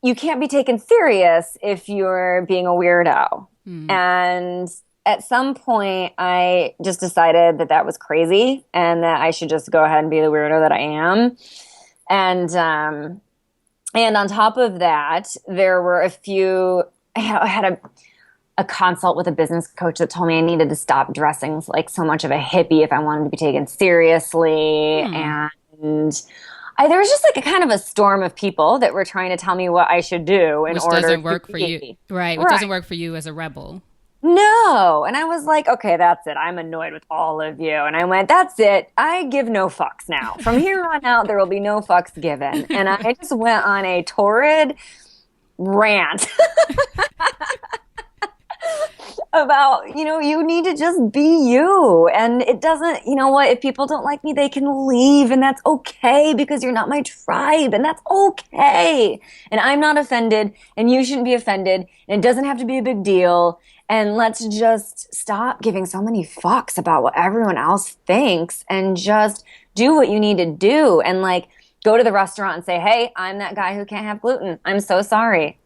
you can't be taken serious if you're being a weirdo. And at some point, I just decided that was crazy and that I should just go ahead and be the weirdo that I am. And on top of that, there were I had a consult with a business coach that told me I needed to stop dressing like so much of a hippie if I wanted to be taken seriously. And there was just like a kind of a storm of people that were trying to tell me what I should do in order doesn't work for you. Right. Which doesn't work for you as a rebel. No. And I was like, okay, that's it. I'm annoyed with all of you. And I went, that's it. I give no fucks now. From here on out, there will be no fucks given. And I just went on a torrid rant about, you need to just be you. And it doesn't, if people don't like me, they can leave. And that's okay because you're not my tribe. And that's okay. And I'm not offended. And you shouldn't be offended. And it doesn't have to be a big deal. And let's just stop giving so many fucks about what everyone else thinks and just do what you need to do. And like, go to the restaurant and say, hey, I'm that guy who can't have gluten. I'm so sorry.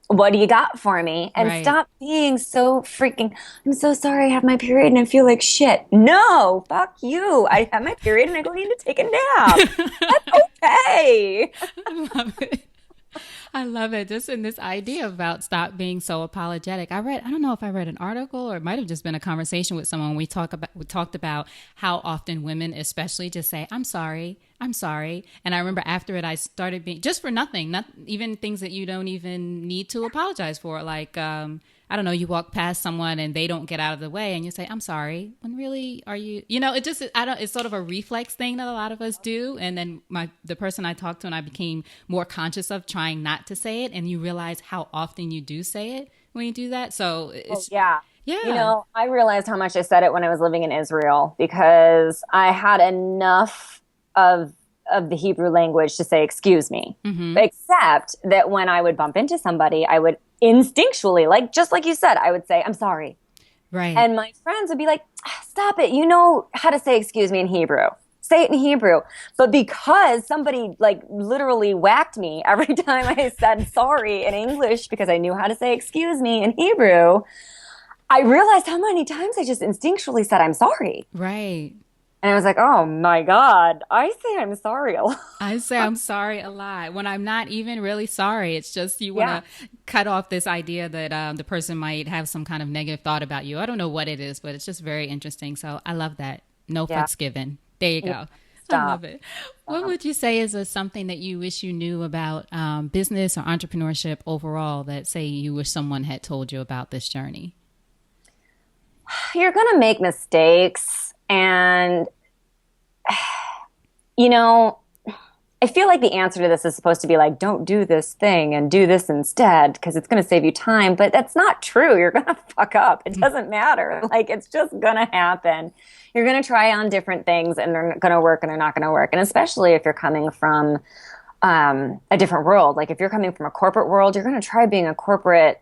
What do you got for me? And stop being so freaking, I'm so sorry I have my period and I feel like shit. No, fuck you. I have my period and I don't need to take a nap. That's okay. I love it. I love it. Just in this idea about stop being so apologetic. I don't know if I read an article or it might have just been a conversation with someone. We talked about how often women especially just say, I'm sorry. And I remember after it, I started being just for nothing, not even things that you don't even need to apologize for. Like, I don't know, you walk past someone and they don't get out of the way and you say, I'm sorry. When really are you, it's sort of a reflex thing that a lot of us do. And then the person I talked to and I became more conscious of trying not to say it. And you realize how often you do say it when you do that. So it's, yeah. I realized how much I said it when I was living in Israel because I had enough of the Hebrew language to say, excuse me, except that when I would bump into somebody, I would instinctually, just like you said, I would say, I'm sorry. Right. And my friends would be like, stop it. You know how to say excuse me in Hebrew. say it in Hebrew. But because somebody like literally whacked me every time I said sorry in English because I knew how to say excuse me in Hebrew, I realized how many times I just instinctually said I'm sorry. Right. And I was like, oh my God, I say I'm sorry a lot. I say I'm sorry a lot when I'm not even really sorry. It's just you want Yeah. to cut off this idea that the person might have some kind of negative thought about you. I don't know what it is, but it's just very interesting. So I love that. No Yeah. fucks given. There you Yeah. go. I Stop. love it. What would you say is something that you wish you knew about business or entrepreneurship overall that, say, you wish someone had told you about this journey? You're going to make mistakes. And, you know, I feel like the answer to this is supposed to be like, don't do this thing and do this instead because it's going to save you time. But that's not true. You're going to fuck up. It doesn't matter. Like, it's just going to happen. You're going to try on different things and they're going to work and they're not going to work. And especially if you're coming from a different world, like if you're coming from a corporate world, you're going to try being a corporate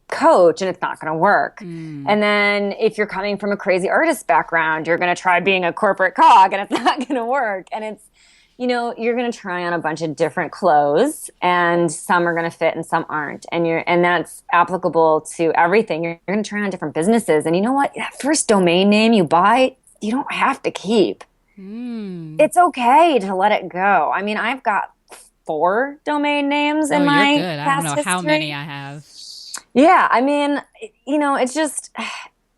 coach and it's not going to work. And then if you're coming from a crazy artist background, you're going to try being a corporate cog and it's not going to work. And it's, you know, you're going to try on a bunch of different clothes and some are going to fit and some aren't. And that's applicable to everything. You're going to try on different businesses. And you know what? That first domain name you buy, you don't have to keep. It's okay to let it go. I mean, I've got 4 domain names in my You're good. I don't past know how history. many I have. Yeah, I mean, you know, it's just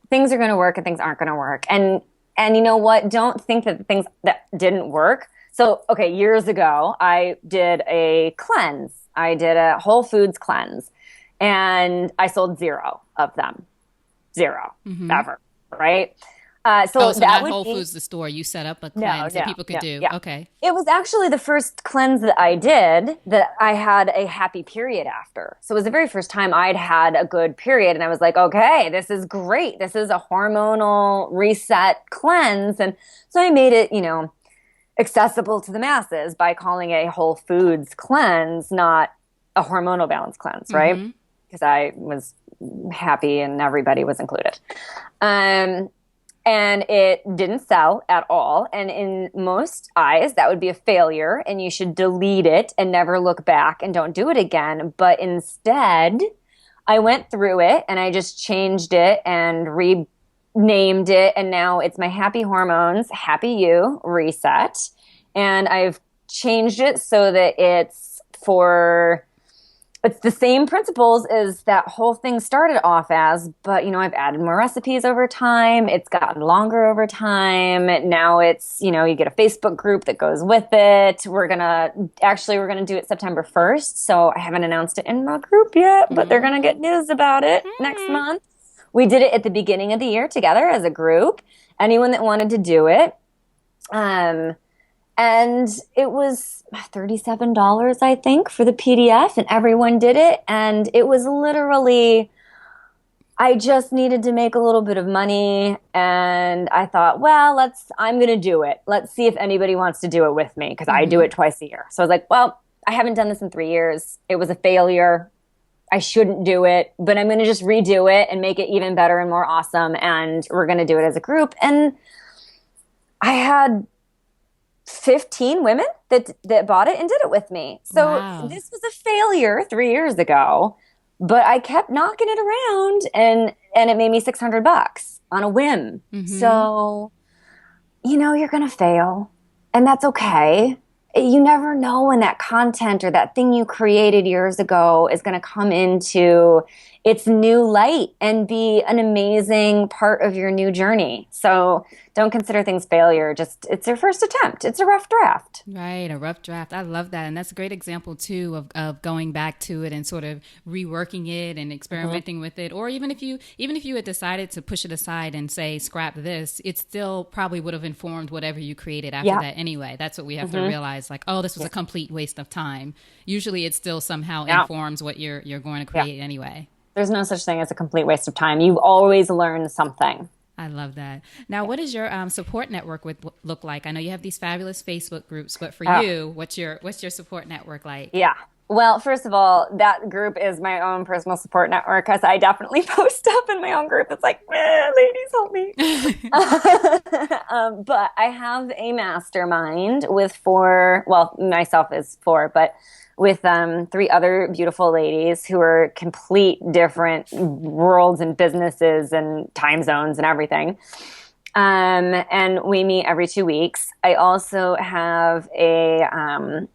things are going to work and things aren't going to work. And you know what? Don't think that the things that didn't work. So, okay, years ago, I did a cleanse. I did a Whole Foods cleanse and I sold 0 of them. 0 ever, right? So So that not would Whole be Foods, the store. You set up a cleanse that people could do. yeah. Okay. It was actually the first cleanse that I did that I had a happy period after. So it was the very first time I'd had a good period. And I was like, okay, this is great. This is a hormonal reset cleanse. And so I made it, you know, accessible to the masses by calling a Whole Foods cleanse, not a hormonal balance cleanse, right? Because I was happy and everybody was included. And it didn't sell at all. And in most eyes, that would be a failure and you should delete it and never look back and don't do it again. But instead, I went through it and I just changed it and renamed it. And now it's my Happy Hormones, Happy You Reset. And I've changed it so that it's the same principles as that whole thing started off as, but you know, I've added more recipes over time. It's gotten longer over time. Now it's, you know, you get a Facebook group that goes with it. We're going to do it September 1st. So I haven't announced it in my group yet, but they're going to get news about it next month. We did it at the beginning of the year together as a group. Anyone that wanted to do it. And it was $37, I think, for the PDF, and everyone did it. And it was literally, I just needed to make a little bit of money. And I thought, well, I'm going to do it. Let's see if anybody wants to do it with me, because I do it twice a year. So I was like, well, I haven't done this in 3 years. It was a failure. I shouldn't do it, but I'm going to just redo it and make it even better and more awesome. And we're going to do it as a group. And I had 15 women that bought it and did it with me. So This was a failure 3 years ago, but I kept knocking it around and it made me $600 on a whim. So, you know, you're going to fail and that's okay. You never know when that content or that thing you created years ago is going to come into its new light and be an amazing part of your new journey. So don't consider things failure. Just, it's your first attempt. It's a rough draft. Right, a rough draft. I love that. And that's a great example, too, of going back to it and sort of reworking it and experimenting with it. Or even if you had decided to push it aside and say, scrap this, it still probably would have informed whatever you created after that anyway. That's what we have to realize. Like, oh, this was a complete waste of time. Usually it still somehow informs what you're going to create anyway. There's no such thing as a complete waste of time. You always learn something. I love that. Now, what does your support network look like? I know you have these fabulous Facebook groups, but for you, what's your support network like? Yeah. Well, first of all, that group is my own personal support network because I definitely post up in my own group. It's like, ladies, help me. But I have a mastermind with four, well, myself is four, but with three other beautiful ladies who are complete different worlds and businesses and time zones and everything. And we meet every 2 weeks. I also have a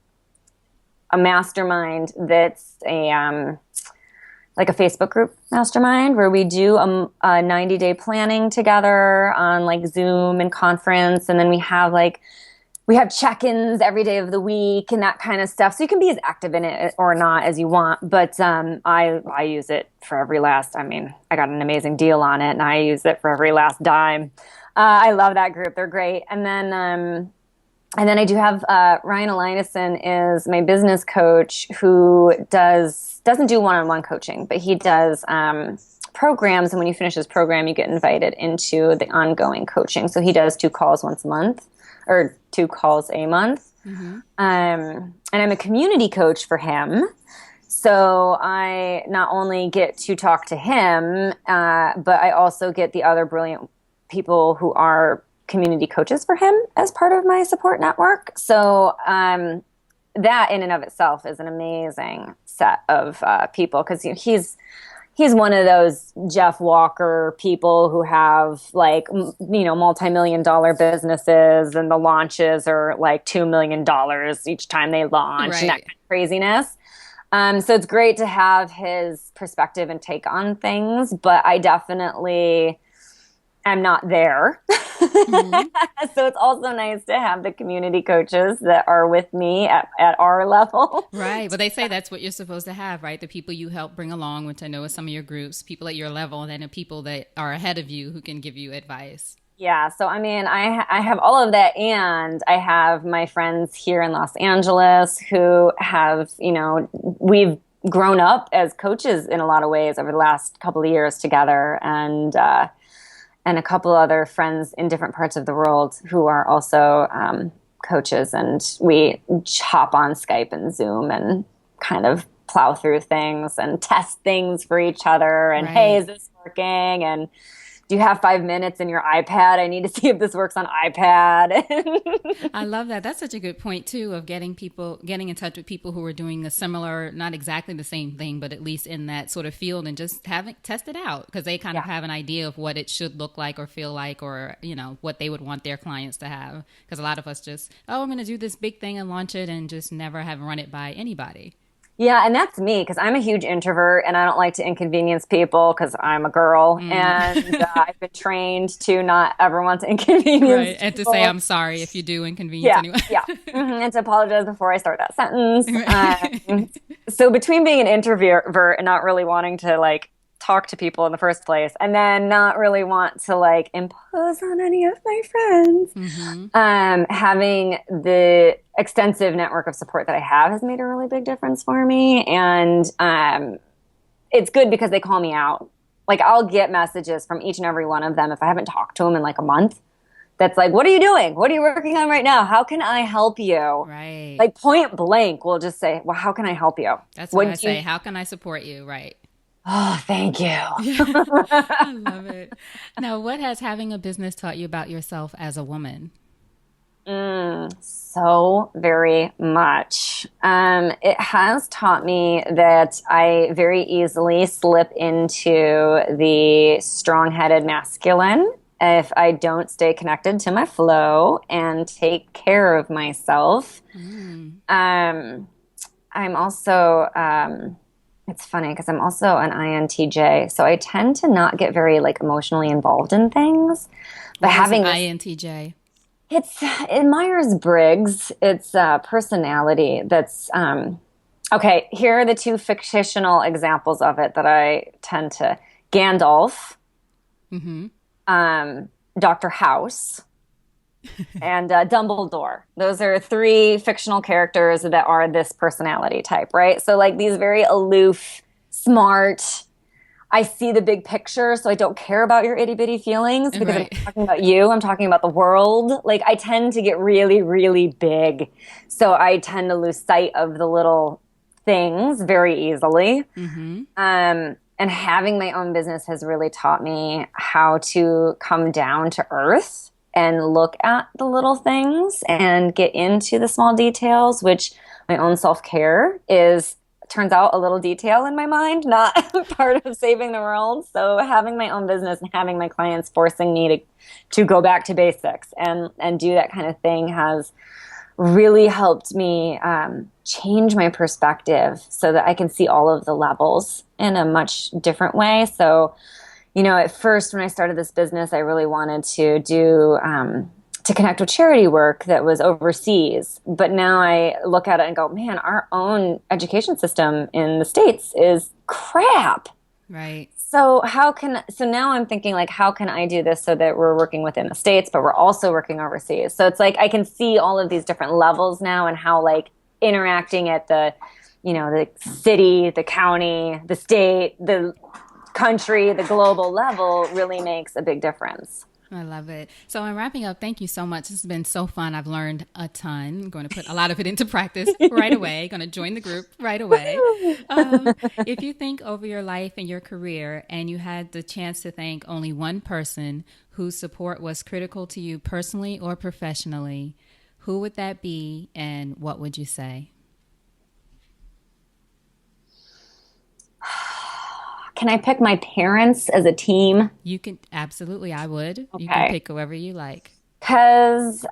mastermind that's like a Facebook group mastermind where we do a 90-day planning together on like Zoom and conference. And then we have check-ins every day of the week and that kind of stuff. So you can be as active in it or not as you want. But I use it for every last, I got an amazing deal on it and I use it for every last dime. I love that group. They're great. And then I do have Ryan Elayne is my business coach who doesn't do one-on-one coaching, but he does programs. And when you finish his program, you get invited into the ongoing coaching. So he does 2 calls once a month or 2 calls a month. Mm-hmm. And I'm a community coach for him. So I not only get to talk to him, but I also get the other brilliant people who are community coaches for him as part of my support network. So that in and of itself is an amazing set of people because he's one of those Jeff Walker people who have like, multi-million-dollar businesses and the launches are like $2 million each time they launch and that kind of craziness. So it's great to have his perspective and take on things, but I definitely am not there. Mm-hmm. So it's also nice to have the community coaches that are with me at our level. Right. Well, they say that's what you're supposed to have, right? The people you help bring along, which I know is some of your groups, people at your level, and then the people that are ahead of you who can give you advice. Yeah. So, I have all of that. And I have my friends here in Los Angeles who have, we've grown up as coaches in a lot of ways over the last couple of years together. And a couple other friends in different parts of the world who are also coaches. And we hop on Skype and Zoom and kind of plow through things and test things for each other. And, hey, is this working? And do you have 5 minutes in your iPad? I need to see if this works on iPad. I love that. That's such a good point too, of getting in touch with people who are doing a similar, not exactly the same thing, but at least in that sort of field and just test it out because they kind of have an idea of what it should look like or feel like, or, what they would want their clients to have. Because a lot of us just, I'm going to do this big thing and launch it and just never have run it by anybody. Yeah, and that's me because I'm a huge introvert and I don't like to inconvenience people because I'm a girl and I've been trained to not ever want to inconvenience people. And to say I'm sorry if you do inconvenience anyone. And to apologize before I start that sentence. So between being an introvert and not really wanting to like talk to people in the first place and then not really want to like impose on any of my friends, having the extensive network of support that I have has made a really big difference for me. And it's good because they call me out. Like I'll get messages from each and every one of them if I haven't talked to them in like a month. That's like, what are you doing? What are you working on right now? How can I help you? Right. Like point blank, we'll just say, well, how can I help you? That's what I say. How can I support you? Right. Oh, thank you. I love it. Now, what has having a business taught you about yourself as a woman? So very much. It has taught me that I very easily slip into the strong-headed masculine if I don't stay connected to my flow and take care of myself. I'm also... it's funny because I'm also an INTJ, so I tend to not get very like emotionally involved in things. But having INTJ, it's in Myers-Briggs. It's a personality that's okay. Here are the 2 fictional examples of it that I tend to: Gandalf, Dr. House, and Dumbledore. Those are 3 fictional characters that are this personality type, right? So like these very aloof, smart, I see the big picture, so I don't care about your itty bitty feelings because I'm talking about you. I'm talking about the world. Like I tend to get really, really big. So I tend to lose sight of the little things very easily. Mm-hmm. And having my own business has really taught me how to come down to earth and look at the little things and get into the small details, which my own self-care is, turns out, a little detail in my mind, not part of saving the world. So having my own business and having my clients forcing me to go back to basics and do that kind of thing has really helped me change my perspective so that I can see all of the levels in a much different way. So, at first when I started this business, I really wanted to do to connect with charity work that was overseas. But now I look at it and go, man, our own education system in the States is crap. Right. So now I'm thinking, like, how can I do this so that we're working within the States, but we're also working overseas? So it's like I can see all of these different levels now and how, like, interacting at the city, the county, the state, the country, the global level really makes a big difference. I love it. So in wrapping up, thank you so much. This has been so fun. I've learned a ton. I'm going to put a lot of it into practice right away. Going to join the group right away. If you think over your life and your career and you had the chance to thank only one person whose support was critical to you personally or professionally, who would that be and what would you say? Can I pick my parents as a team? You can, absolutely, I would. Okay. You can pick whoever you like. Because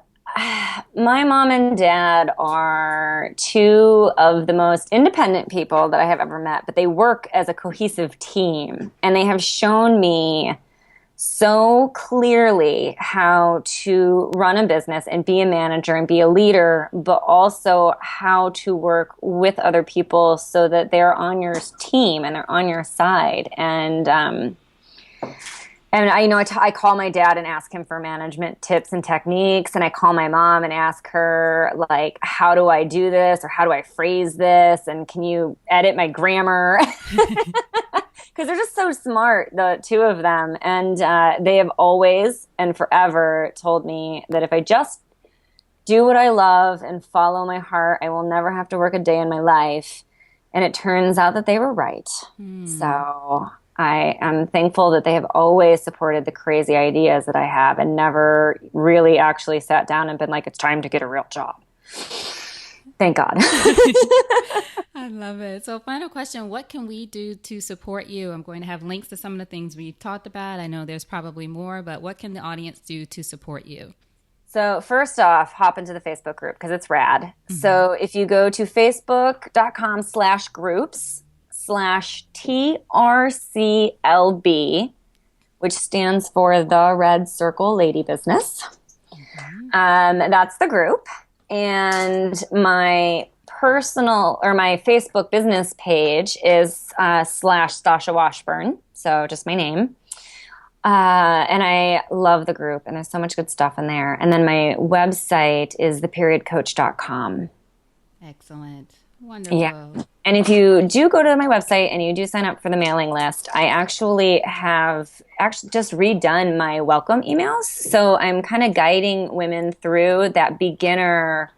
my mom and dad are two of the most independent people that I have ever met, but they work as a cohesive team. And they have shown me so clearly how to run a business and be a manager and be a leader, but also how to work with other people so that they're on your team and they're on your side. And I call my dad and ask him for management tips and techniques, and I call my mom and ask her, like, how do I do this, or how do I phrase this, and can you edit my grammar? Because they're just so smart, the two of them. And they have always and forever told me that if I just do what I love and follow my heart, I will never have to work a day in my life. And it turns out that they were right. So I am thankful that they have always supported the crazy ideas that I have and never really actually sat down and been like, it's time to get a real job. Thank God. I love it. So final question, what can we do to support you? I'm going to have links to some of the things we've talked about. I know there's probably more, but what can the audience do to support you? So first off, hop into the Facebook group because it's rad. Mm-hmm. So if you go to facebook.com/groups/TRCLB, which stands for the Red Circle Lady Business, that's the group. And my my Facebook business page is /Stasha Washburn. So just my name. And I love the group, and there's so much good stuff in there. And then my website is theperiodcoach.com. Excellent. Wonderful. Yeah. And if you do go to my website and you do sign up for the mailing list, I have just redone my welcome emails. So I'm kind of guiding women through that beginner,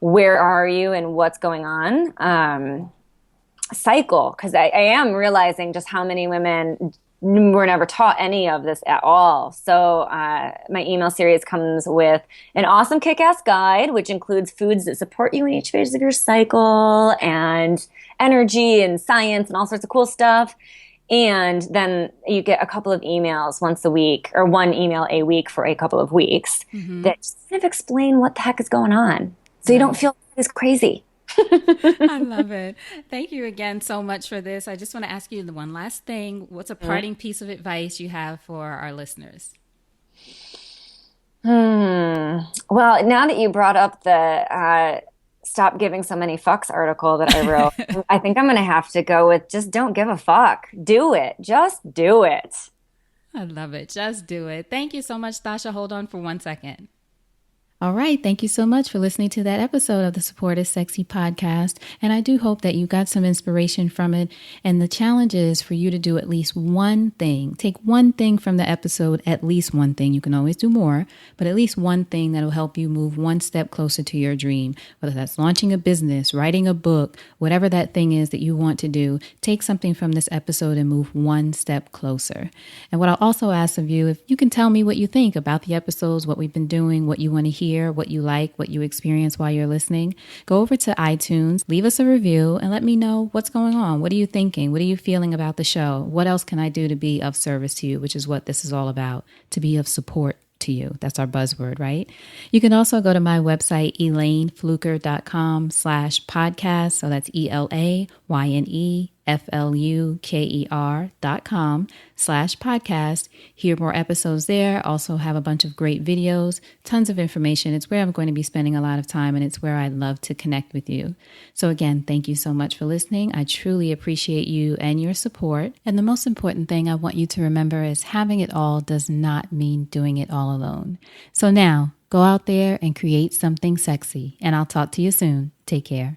where are you and what's going on cycle. Because I am realizing just how many women were never taught any of this at all. So my email series comes with an awesome kick-ass guide, which includes foods that support you in each phase of your cycle and energy and science and all sorts of cool stuff. And then you get a couple of emails once a week, or one email a week for a couple of weeks, that just kind of explain what the heck is going on. So you don't feel as crazy. I love it. Thank you again so much for this. I just want to ask you the one last thing. What's a parting piece of advice you have for our listeners? Well, now that you brought up the Stop Giving So Many Fucks article that I wrote, I think I'm going to have to go with just don't give a fuck. Do it. Just do it. I love it. Just do it. Thank you so much, Stasha. Hold on for 1 second. All right. Thank you so much for listening to that episode of the Support is Sexy podcast. And I do hope that you got some inspiration from it. And the challenge is for you to do at least one thing. Take one thing from the episode, at least one thing. You can always do more, but at least one thing that will help you move one step closer to your dream. Whether that's launching a business, writing a book, whatever that thing is that you want to do, take something from this episode and move one step closer. And what I'll also ask of you, if you can tell me what you think about the episodes, what we've been doing, what you want to hear, what you like, what you experience while you're listening, go over to iTunes, leave us a review, and let me know what's going on. What are you thinking? What are you feeling about the show? What else can I do to be of service to you, which is what this is all about, to be of support to you. That's our buzzword, right? You can also go to my website, elaynefluker.com/podcast. So that's ELAYNEFLUKER.com/podcast. Hear more episodes there. Also have a bunch of great videos, tons of information. It's where I'm going to be spending a lot of time, and it's where I love to connect with you. So again, thank you so much for listening. I truly appreciate you and your support. And the most important thing I want you to remember is having it all does not mean doing it all alone. So now, go out there and create something sexy, and I'll talk to you soon. Take care.